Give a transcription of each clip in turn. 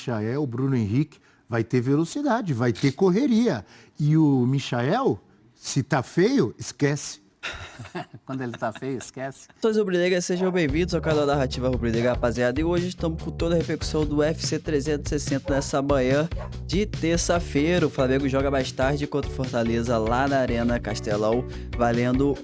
Michael, o Bruno Henrique, vai ter velocidade, vai ter correria. E o Michael, se tá feio, esquece. Quando ele tá feio, esquece. Todos rubro-negras, sejam bem-vindos ao canal Narrativa Rubro-Negra, rapaziada. E hoje estamos com toda a repercussão do UFC 360 nessa manhã de terça-feira. O Flamengo joga mais tarde contra o Fortaleza lá na Arena Castelão, valendo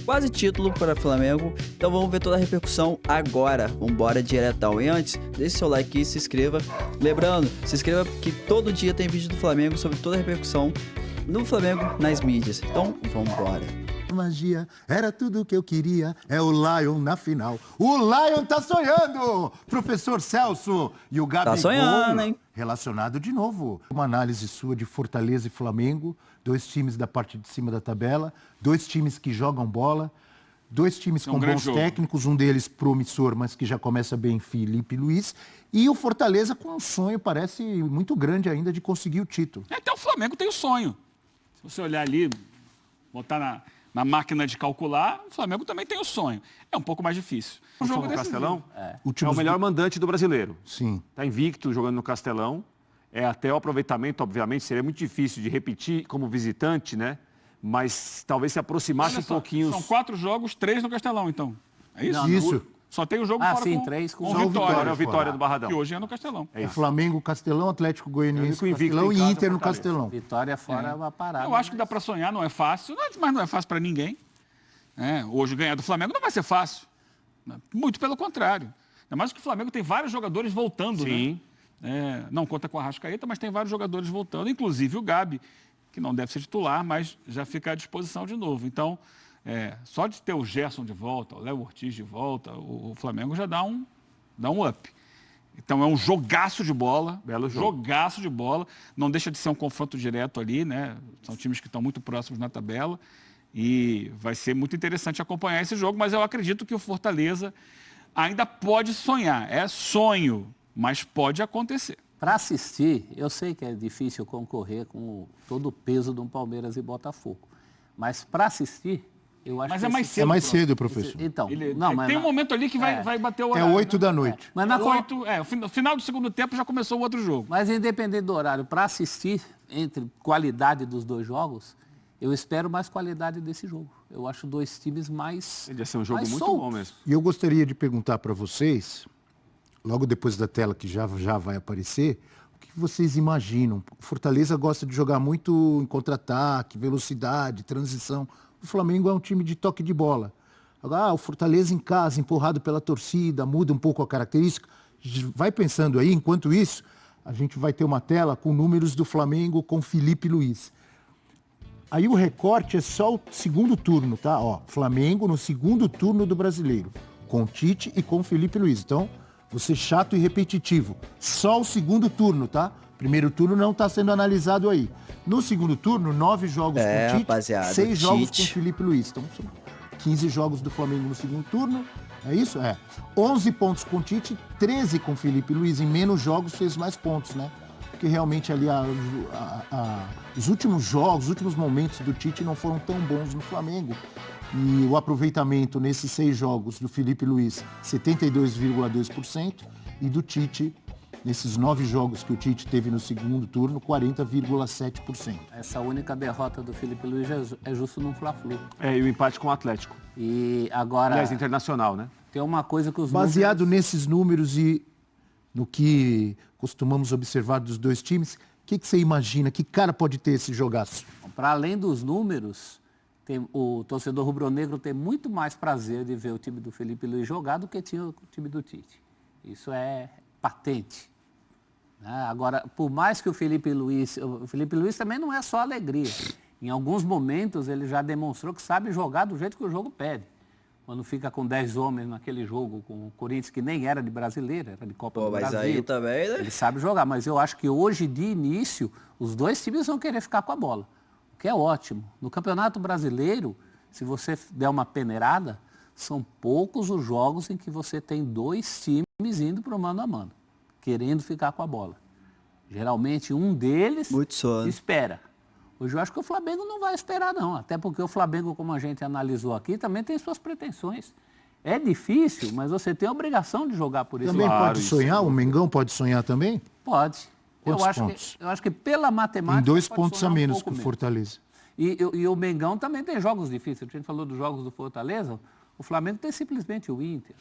quase título para o Flamengo. Então vamos ver toda a repercussão agora. Vambora diretão. E antes, deixe seu like e se inscreva. Lembrando, se inscreva que todo dia tem vídeo do Flamengo sobre toda a repercussão no Flamengo nas mídias. Então vambora. Magia, era tudo o que eu queria, é o Lion na final. O Lion tá sonhando, professor Celso. E o Gabigol tá sonhando, hein? Relacionado de novo. Uma análise sua de Fortaleza e Flamengo, dois times da parte de cima da tabela, dois times que jogam bola, dois times com bons técnicos, um deles promissor, mas que já começa bem, Felipe Luiz, e o Fortaleza com um sonho, parece muito grande ainda, de conseguir o título. Até o Flamengo tem o sonho. Se você olhar ali, botar na máquina de calcular, o Flamengo também tem o sonho. É um pouco mais difícil. O jogo no Castelão é o Últimos melhor mandante do brasileiro. Sim. Está invicto jogando no Castelão. Até o aproveitamento, obviamente, seria muito difícil de repetir como visitante, né? Mas talvez se aproximasse um pouquinho. São 4 jogos, 3 no Castelão, então. É isso? Não, isso. Só tem o jogo fora sim, com 3 com o Vitória. A vitória do Barradão. Que hoje é no Castelão. É Flamengo, Castelão, Atlético Goianiense, Eu invicto Castelão em e casa, Inter no Fortaleza. Castelão. Vitória fora é uma parada. Eu acho que dá para sonhar, não é fácil, mas não é fácil para ninguém. Hoje ganhar do Flamengo não vai ser fácil. Muito pelo contrário. Ainda mais que o Flamengo tem vários jogadores voltando, Sim. né? Não conta com a Arrascaeta, mas tem vários jogadores voltando, inclusive o Gabi, que não deve ser titular, mas já fica à disposição de novo. Então, só de ter o Gerson de volta, o Léo Ortiz de volta, o Flamengo já dá um up. Então é um jogaço de bola, Belo jogo. jogaço de bola. Não deixa de ser um confronto direto ali, né? São times que estão muito próximos na tabela. E vai ser muito interessante acompanhar esse jogo, mas eu acredito que o Fortaleza ainda pode sonhar. É sonho, mas pode acontecer. Para assistir, eu sei que é difícil concorrer com todo o peso de um Palmeiras e Botafogo. Mas para assistir, eu acho Mas que... é mais cedo. É mais cedo, professor. Então, Mas tem um momento ali que vai bater o É horário. 8 da noite. Mas No final do segundo tempo já começou o outro jogo. Mas independente do horário, para assistir, entre qualidade dos dois jogos, eu espero mais qualidade desse jogo. Eu acho dois times mais... Ele ia ser um jogo mais muito soltos. bom mesmo. E eu gostaria de perguntar para vocês, logo depois da tela que já vai aparecer, o que vocês imaginam? O Fortaleza gosta de jogar muito em contra-ataque, velocidade, transição. O Flamengo é um time de toque de bola. Agora, o Fortaleza em casa, empurrado pela torcida, muda um pouco a característica. Vai pensando aí, enquanto isso, a gente vai ter uma tela com números do Flamengo com Felipe Luiz. Aí o recorte é só o segundo turno, tá? Ó, Flamengo no segundo turno do Brasileiro, com Tite e com Felipe Luiz. Então, você chato e repetitivo. Só o segundo turno, tá? Primeiro turno não está sendo analisado aí. No segundo turno, 9 jogos com Tite, rapaziada, 6 jogos Tite. com Felipe Luiz. Então, são 15 jogos do Flamengo no segundo turno. É isso? 11 pontos com Tite, 13 com Felipe Luiz. Em menos jogos fez mais pontos, né? Porque realmente ali os últimos jogos, os últimos momentos do Tite não foram tão bons no Flamengo. E o aproveitamento nesses 6 jogos do Felipe Luiz, 72,2%, e do Tite, nesses 9 jogos que o Tite teve no segundo turno, 40,7%. Essa única derrota do Felipe Luiz é justo num Fla-Flu. E o empate com o Atlético. E agora, Aliás, internacional, né? tem uma coisa que os Baseado nesses números e no que costumamos observar dos dois times, o que você imagina? Que cara pode ter esse jogaço? Para além dos números, o torcedor rubro-negro tem muito mais prazer de ver o time do Felipe Luiz jogar do que tinha o time do Tite. Isso é patente. Agora, por mais que o Felipe Luiz também não é só alegria. Em alguns momentos ele já demonstrou que sabe jogar do jeito que o jogo pede. Quando fica com 10 homens naquele jogo com o Corinthians, que nem era de brasileiro, era de Copa do mas Brasil. aí também, né? Ele sabe jogar, mas eu acho que hoje, de início, os dois times vão querer ficar com a bola, o que é ótimo. No Campeonato Brasileiro, se você der uma peneirada, são poucos os jogos em que você tem dois times indo para o mano a mano, querendo ficar com a bola. Geralmente, um deles Muito sono. espera. Hoje eu acho que o Flamengo não vai esperar, não. Até porque o Flamengo, como a gente analisou aqui, também tem suas pretensões. É difícil, mas você tem a obrigação de jogar por esse Também lado. pode sonhar? O Mengão pode sonhar também? Pode. Quantos pontos? Eu acho que pela matemática... Em 2 pode pontos a sonhar um menos pouco que o menos. Fortaleza. E o Mengão também tem jogos difíceis. A gente falou dos jogos do Fortaleza. O Flamengo tem simplesmente o Inter.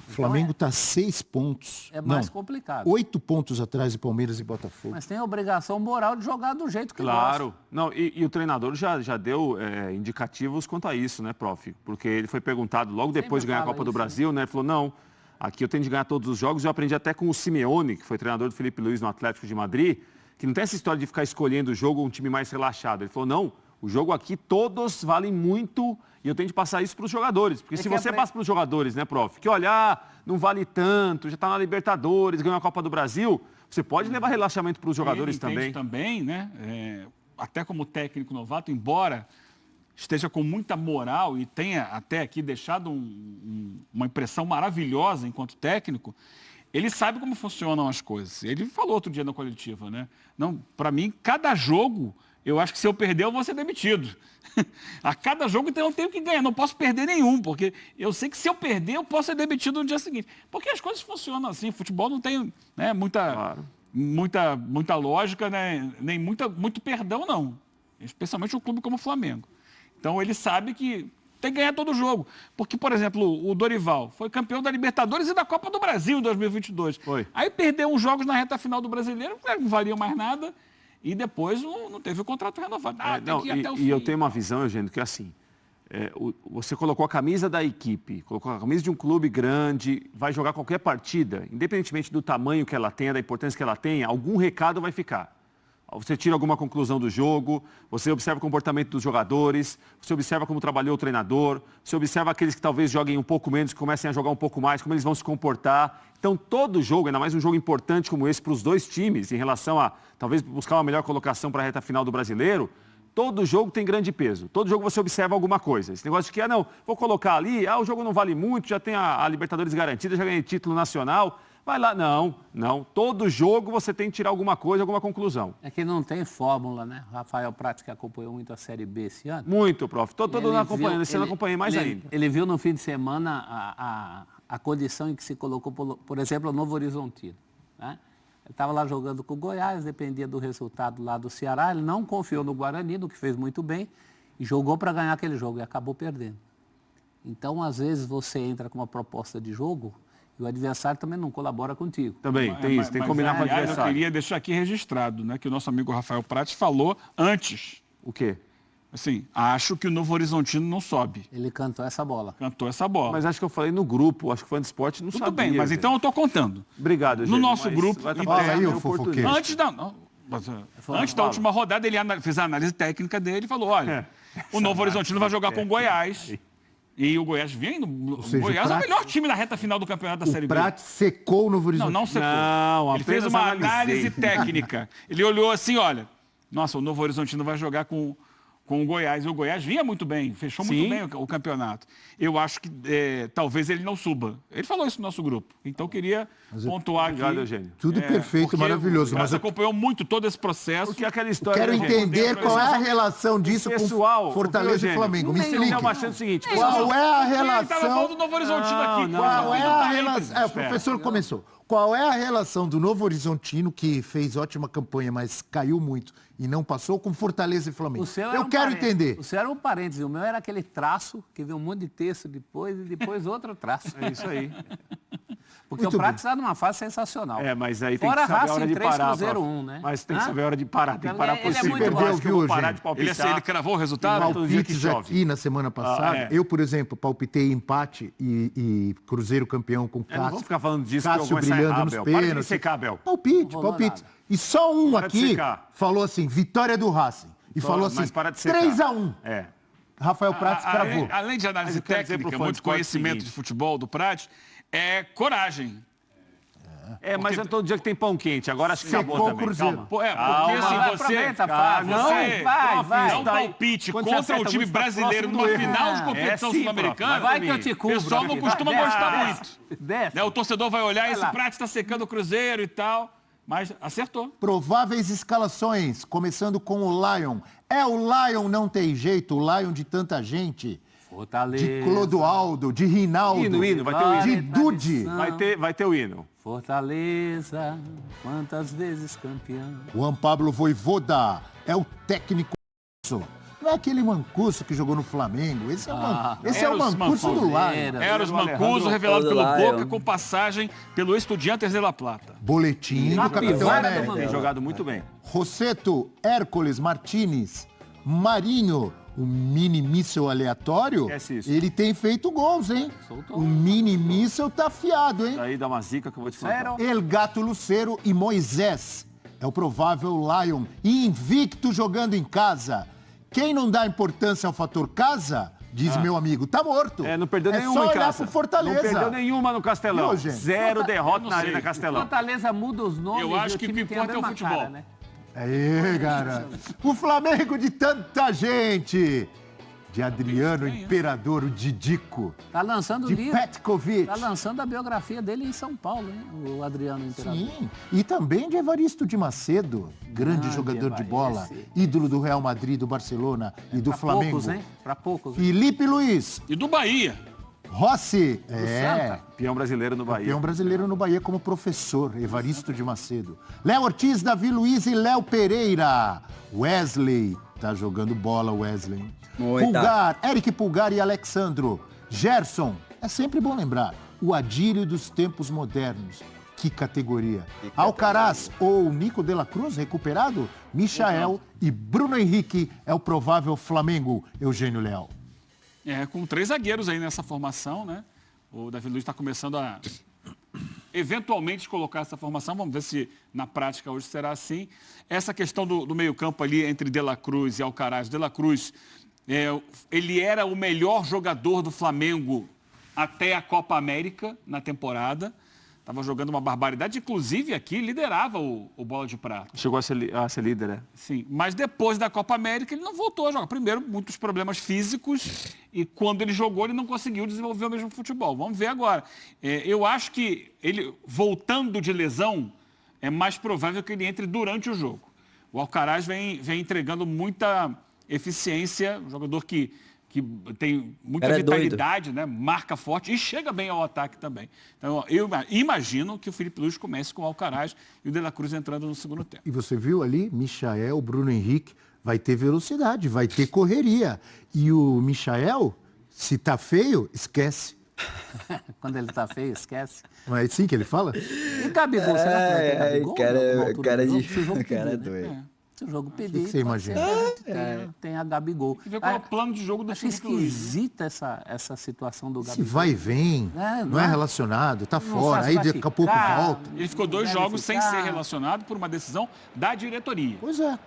O Flamengo está 6 pontos. É mais Não, complicado. 8 pontos atrás de Palmeiras e Botafogo. Mas tem a obrigação moral de jogar do jeito que Claro. gosta. Não, e o treinador já deu indicativos quanto a isso, né, prof? Porque ele foi perguntado logo depois de ganhar a fala Copa do isso, Brasil, né? Ele falou, não, aqui eu tenho de ganhar todos os jogos. Eu aprendi até com o Simeone, que foi treinador do Felipe Luiz no Atlético de Madrid, que não tem essa história de ficar escolhendo o jogo ou um time mais relaxado. Ele falou, não, o jogo aqui todos valem muito e eu tenho de passar isso para os jogadores. Porque se você passa para os jogadores, né, prof? Que olhar, não vale tanto, já está na Libertadores, ganhou a Copa do Brasil, você pode levar relaxamento para os jogadores Ele entende também. também, né? Até como técnico novato, embora esteja com muita moral e tenha até aqui deixado uma impressão maravilhosa enquanto técnico, ele sabe como funcionam as coisas. Ele falou outro dia na coletiva, né? Não, para mim, cada jogo, eu acho que se eu perder, eu vou ser demitido. A cada jogo, então, eu tenho que ganhar. Não posso perder nenhum, porque eu sei que se eu perder, eu posso ser demitido no dia seguinte. Porque as coisas funcionam assim. Futebol não tem, né, muita lógica, né, nem muito perdão, não. Especialmente um clube como o Flamengo. Então, ele sabe que tem que ganhar todo jogo. Porque, por exemplo, o Dorival foi campeão da Libertadores e da Copa do Brasil em 2022. Foi. Aí perdeu uns jogos na reta final do Brasileiro, não valia mais nada. E depois não teve o contrato renovado. Tem que ir até o fim. E eu tenho uma visão, Eugênio, que é assim, você colocou a camisa da equipe, colocou a camisa de um clube grande, vai jogar qualquer partida, independentemente do tamanho que ela tenha, da importância que ela tenha, algum recado vai ficar. Você tira alguma conclusão do jogo, você observa o comportamento dos jogadores, você observa como trabalhou o treinador, você observa aqueles que talvez joguem um pouco menos, que comecem a jogar um pouco mais, como eles vão se comportar. Então, todo jogo, ainda mais um jogo importante como esse para os dois times, em relação a talvez buscar uma melhor colocação para a reta final do Brasileiro, todo jogo tem grande peso. Todo jogo você observa alguma coisa. Esse negócio de que, não, vou colocar ali, o jogo não vale muito, já tem a Libertadores garantida, já ganhei título nacional. Vai lá, não. Todo jogo você tem que tirar alguma coisa, alguma conclusão. É que não tem fórmula, né? Rafael Prats, que acompanhou muito a Série B esse ano. Muito, prof. Todo mundo acompanhando, esse ano eu acompanhei mais ainda. Ele viu no fim de semana a condição em que se colocou, por exemplo, o Novo Horizontino. Né? Ele estava lá jogando com o Goiás, dependia do resultado lá do Ceará. Ele não confiou no Guarani, no que fez muito bem, e jogou para ganhar aquele jogo e acabou perdendo. Então, às vezes, você entra com uma proposta de jogo e o adversário também não colabora contigo. Também, tem isso, tem que combinar com o aliás, adversário. Eu queria deixar aqui registrado, né, que o nosso amigo Rafael Prats falou antes. O quê? Assim, acho que o Novo Horizontino não sobe. Ele cantou essa bola. Cantou essa bola. Mas acho que eu falei no grupo, acho que foi no esporte, não Tudo sabia. bem, mas gente. então eu estou contando. Obrigado, No Eugênio, nosso mas grupo, vai interno, Fala aí, ô oportunismo. fofoqueiro. Antes da última rodada, ele fez a análise técnica dele e falou, olha, o Novo Horizontino vai jogar com o Goiás. E o Goiás vem, o seja, Goiás o é o Prats- melhor time da reta final do campeonato da Série O B. Prat secou o Novo Horizonte. Não secou. Não, Ele fez apenas uma analisei. análise técnica. Ele olhou assim, olha, nossa, o Novo Horizontino vai jogar com o Goiás. E o Goiás vinha muito bem, fechou muito Sim. bem o campeonato. Eu acho que talvez ele não suba. Ele falou isso no nosso grupo. Então, eu queria pontuar Obrigado, aqui. Eugênio. Tudo perfeito, porque maravilhoso. o Mas Praça eu acompanhou muito todo esse processo. Porque aquela história... quero né, gente? entender qual é a relação disso pessoal, com Fortaleza e Eugênio, Flamengo. Me Não, explique. mas é o seguinte... Qual é a Ele estava falando relação... do Novo Horizontino aqui. Não, Qual é a Parênteses. relação... o professor começou. Qual é a relação do Novo Horizontino, que fez ótima campanha, mas caiu muito e não passou, com Fortaleza e Flamengo? O seu era Eu um quero parênteses. entender. O seu era um parêntese, o meu era aquele traço, que veio um monte de texto depois, e depois outro traço. É isso aí. Porque Muito o Prato está numa fase sensacional. Mas aí tem Fora que saber a Racing hora de 3, parar. Cruzeiro prof. 1, né? Mas tem que Hã? saber a hora de parar. Tem que parar Ele é possível. muito Eu bom. acho que eu vou Viu, parar Eugênio? de palpitar. Ele cravou o resultado? Todo dia que Palpites chove. aqui na semana passada. Eu, por exemplo, palpitei empate e Cruzeiro campeão com Não Cássio. vamos ficar falando disso, que eu Cássio vou começar a brilhando errar, nos Abel. Para de me pênaltis. secar, Abel. Palpite, Não rolou palpite. nada. E só um Para de aqui secar. falou assim, vitória do Racing. E falou assim, Mas para de secar. 3-1. É. Rafael Prats cravou. Além de análise Mas eu quero dizer pro técnica, fã do muito esporte conhecimento seguinte. de futebol do Prats, é coragem. Mas é todo dia que tem pão quente. Agora acho que acabou Secou o também. Cruzeiro. Calma. Porque Calma. assim, você... Aproveita, faz. não, você vai. dá um palpite Quando você contra acerta um time muito, tá brasileiro próximo numa do erro. final de competição É sim, sul-americana, prof. Vai que eu te o cubro. pessoal não aqui. costuma Vai, gostar desce, muito. Desce. Né, o torcedor vai olhar, esse lá. Prats está secando o Cruzeiro e tal, mas acertou. Prováveis escalações, começando com o Lion. O Lion não tem jeito, o Lion de tanta gente. Fortaleza. de Clodoaldo, de Rinaldo, Hino, vai ter o de hino. Dude. Vai ter o hino. Fortaleza, quantas vezes campeão. Juan Pablo Voivoda é o técnico. Não é aquele Mancuso que jogou no Flamengo. Esse é o Eros Mancuso do Lion. Eros Mancuso, Alejandro revelado do pelo Lion. Boca, com passagem pelo Estudiantes de La Plata. Boletim do Capitão Capivara do América. Mancuso. Tem jogado muito bem. Rosseto, Hércules, Martinez, Marinho, o mini míssel aleatório, Esquece isso. ele tem feito gols, hein? Soltou. O mini míssel tá afiado, hein? Daí dá uma zica que eu vou te contar. Sério? El Gato Lucero e Moisés é o provável Lion, invicto jogando em casa. Quem não dá importância ao fator casa, diz meu amigo, tá morto. Não perdeu nenhuma só em olhar casa. pro Fortaleza. Não perdeu nenhuma no Castelão. Viu, gente? 0 derrota não na sei. Arena Castelão. Fortaleza muda os nomes Eu acho e o que o time que tem a importa é o mesma futebol. cara, né? Aí, cara. O Flamengo de tanta gente. De Adriano Imperador, o Didico. Tá lançando o De livro. Petkovic. Tá lançando a biografia dele em São Paulo, hein? O Adriano Imperador. Sim, e também de Evaristo de Macedo, grande jogador de bola, Evaristo. ídolo do Real Madrid, do Barcelona e do Pra Flamengo. poucos, hein? Pra poucos. Felipe Luiz, E do Bahia. Rossi, Santa. Campeão brasileiro no Bahia. campeão brasileiro no Bahia como professor, Evaristo de Macedo. Léo Ortiz, Davi Luiz e Léo Pereira. Wesley, tá jogando bola, Wesley. Muito. Pulgar, Eric Pulgar e Alexandro. Gerson, é sempre bom lembrar, o Adílio dos tempos modernos. Que categoria. Alcaraz ou Nico de la Cruz, recuperado? Michael e Bruno Henrique é o provável Flamengo, Eugênio Leal. Com 3 zagueiros aí nessa formação, né? O Davi Luiz está começando a eventualmente colocar essa formação. Vamos ver se na prática hoje será assim. Essa questão do meio-campo ali entre De La Cruz e Alcaraz. De La Cruz, ele era o melhor jogador do Flamengo até a Copa América na temporada. Estava jogando uma barbaridade, inclusive aqui liderava o Bola de Prata. Chegou a ser líder, né? Sim, mas depois da Copa América ele não voltou a jogar. Primeiro, muitos problemas físicos e quando ele jogou ele não conseguiu desenvolver o mesmo futebol. Vamos ver agora. Eu acho que ele, voltando de lesão, é mais provável que ele entre durante o jogo. O Alcaraz vem entregando muita eficiência, um jogador que tem muita Cara, é vitalidade, né? Marca forte e chega bem ao ataque também. Então, eu imagino que o Felipe Luiz comece com o Alcaraz e o De La Cruz entrando no segundo tempo. E você viu ali, Michael, Bruno Henrique, vai ter velocidade, vai ter correria. E o Michael, se tá feio, esquece. Quando ele tá feio, esquece. Não é assim que ele fala? E Gabigol, será que vai ter Gabigol? Alguma altura do jogo? Se o jogo cara é pedir, né? doido. Se o jogo pedir, que você pode ser imagina? que a gente tenha Gabigol. E ver qual é o plano de jogo do Achei Felipe Luiz. esquisita essa situação do Se Gabigol. vai e vem, não é relacionado, tá fora, aí daqui a pouco volta. Ele ficou 2 jogos sem ser relacionado por uma decisão da diretoria. Pois é.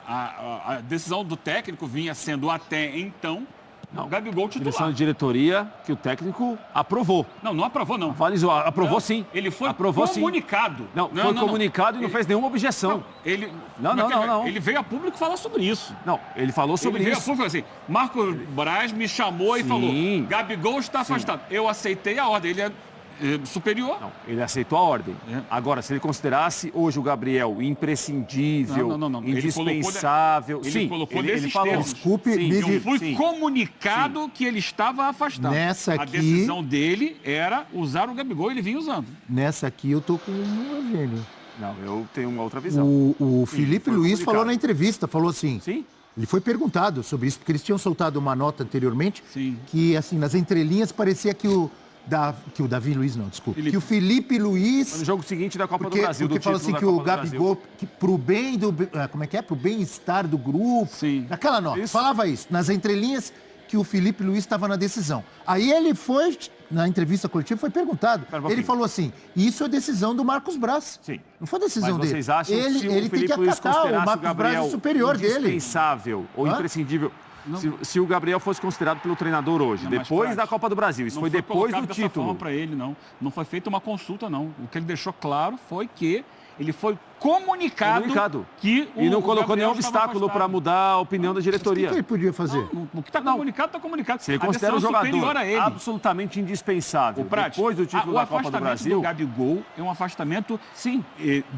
A decisão do técnico vinha sendo até então o Gabigol Direção titular. de diretoria que o técnico aprovou. Não aprovou não. Avalizou, aprovou Não, sim. Ele foi aprovou comunicado. Sim. Não, foi comunicado e não fez nenhuma objeção. Ele, Não. Ele veio a público falar sobre isso. Não, ele falou sobre Ele veio a isso. público e falou assim, Marcos Braz me chamou e Sim. falou, Gabigol está afastado. Eu aceitei a ordem, ele é superior. Não, ele aceitou a ordem. É. Agora, se ele considerasse hoje o Gabriel imprescindível, Não. Ele indispensável... Ele sim, colocou ele nesses falou. termos. Desculpe, Sim, me Eu fui Sim. comunicado que ele estava afastado. Nessa A aqui- decisão dele era usar o Gabigol e ele vinha usando. Nessa aqui eu tô com o Eugênio. Não, eu tenho uma outra visão. O Sim, Felipe foi Luiz comunicado. falou na entrevista, falou assim, Sim? ele foi perguntado sobre isso, porque eles tinham soltado uma nota anteriormente, Sim. que assim, nas entrelinhas parecia que o Davi Luiz, não, desculpa, Felipe. que o Felipe Luiz... No jogo seguinte da Copa Porque, do Brasil, porque do fala título assim da que o Copa do Brasil. Gabigol, que pro bem do... Como é que é? Pro bem-estar do grupo. Sim. Naquela nota, Isso. falava isso. Nas entrelinhas que o Felipe Luiz estava na decisão. Aí ele foi, na entrevista coletiva, foi perguntado. Espera um pouquinho. Ele falou assim, isso é decisão do Marcos Braz. Sim. Não foi decisão Mas dele. vocês acham que se o ele tem que Felipe Luiz acatar, o considerasse o Marcos Braz é Gabriel o superior dele. indispensável ou Hã? imprescindível, se o Gabriel fosse considerado pelo treinador hoje, Não, mas depois da prático. Copa do Brasil, isso Não foi depois colocado do dessa título. forma para ele, não. Não foi feita uma consulta, não. O que ele deixou claro foi que ele foi comunicado. Que E não o colocou Gabriel nenhum estava obstáculo para afastado. mudar a opinião da O que diretoria. ele podia fazer? O que está comunicado, está comunicado. Se ele A considera o decisão jogador superior a ele. absolutamente indispensável, O Prat, depois do título o da Copa do afastamento Brasil, do Gabigol é um afastamento sim,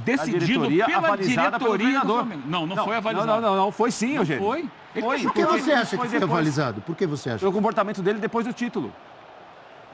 decidido diretoria pela avalizada pelo diretoria do treinador. Flamengo. Não foi avalizado. Não, foi sim, Não Eugênio. foi. Ele Foi, Por que porque você acha foi que foi depois. avalizado? Por que você acha? Pelo comportamento dele depois do título.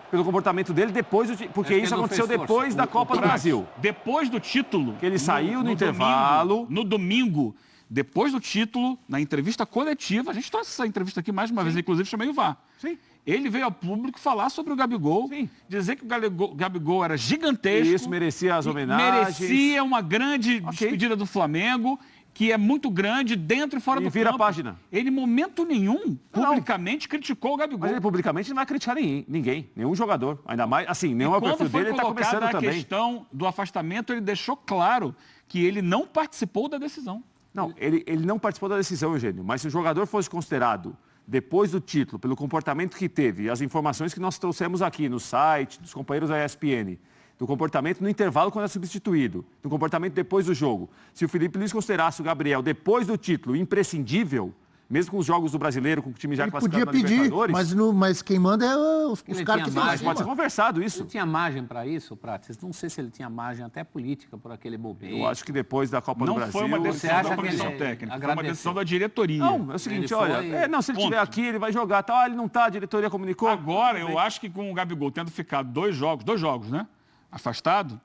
Pelo comportamento dele depois do título. Porque É que isso ele não aconteceu fez força. depois da Copa do Prates, Brasil. Depois do título. Que ele saiu no intervalo. No domingo, depois do título, na entrevista coletiva, a gente trouxe essa entrevista aqui mais uma vez, inclusive chamei o VAR. Sim. Ele veio ao público falar sobre o Gabigol, Sim. dizer que o Gabigol era gigantesco. Isso, merecia as e homenagens. merecia uma grande despedida do Flamengo, que é muito grande dentro e fora E do vira a campo. página. Ele, em momento nenhum, publicamente criticou o Gabigol. Mas ele publicamente não vai criticar ninguém, nenhum jogador. Ainda mais, assim, nenhum é o Quando perfil foi dele, ele está colocada começando a também. questão do afastamento, ele deixou claro que ele não participou da decisão. Não, ele não participou da decisão, Eugênio, mas se o jogador fosse considerado, depois do título, pelo comportamento que teve e as informações que nós trouxemos aqui no site, dos companheiros da ESPN, do comportamento no intervalo quando é substituído, do comportamento depois do jogo, se o Felipe Luiz considerasse o Gabriel, depois do título, imprescindível, mesmo com os jogos do Brasileiro, com o time já Ele classificado podia na pedir, Libertadores, mas quem manda é os Ele caras tinha que estão mais, pode ser acima. conversado isso. Ele tinha margem para isso, Prates? Não sei se ele tinha margem até política por aquele bobeiro. Eu acho que depois da Copa do Não Brasil... foi uma Você decisão acha da que comissão ele técnica, foi uma agradeceu? decisão da diretoria. Não, é o seguinte, Ele olha, foi- se ele estiver Ponto. aqui, ele vai jogar, tá? Ele não tá, a diretoria comunicou. Agora, eu acho que com o Gabigol tendo ficado dois jogos, né? Afastado,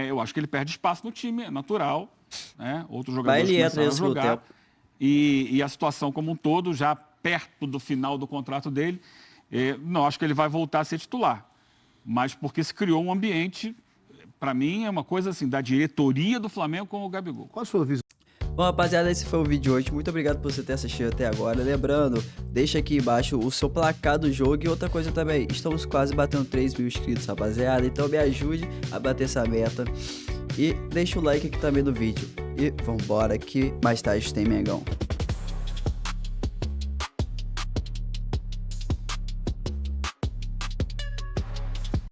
eu acho que ele perde espaço no time, é natural. Né? Outros jogadores Ele entra começaram a nesse segundo jogar. tempo. E a situação como um todo, já perto do final do contrato dele, não acho que ele vai voltar a ser titular. Mas porque se criou um ambiente, para mim, é uma coisa assim, da diretoria do Flamengo com o Gabigol. Qual a sua visão? Bom, rapaziada, esse foi o vídeo de hoje. Muito obrigado por você ter assistido até agora. Lembrando, deixa aqui embaixo o seu placar do jogo. E outra coisa também, estamos quase batendo 3 mil inscritos, rapaziada. Então me ajude a bater essa meta. E deixa o like aqui também no vídeo. E vambora que mais tarde tem Mengão.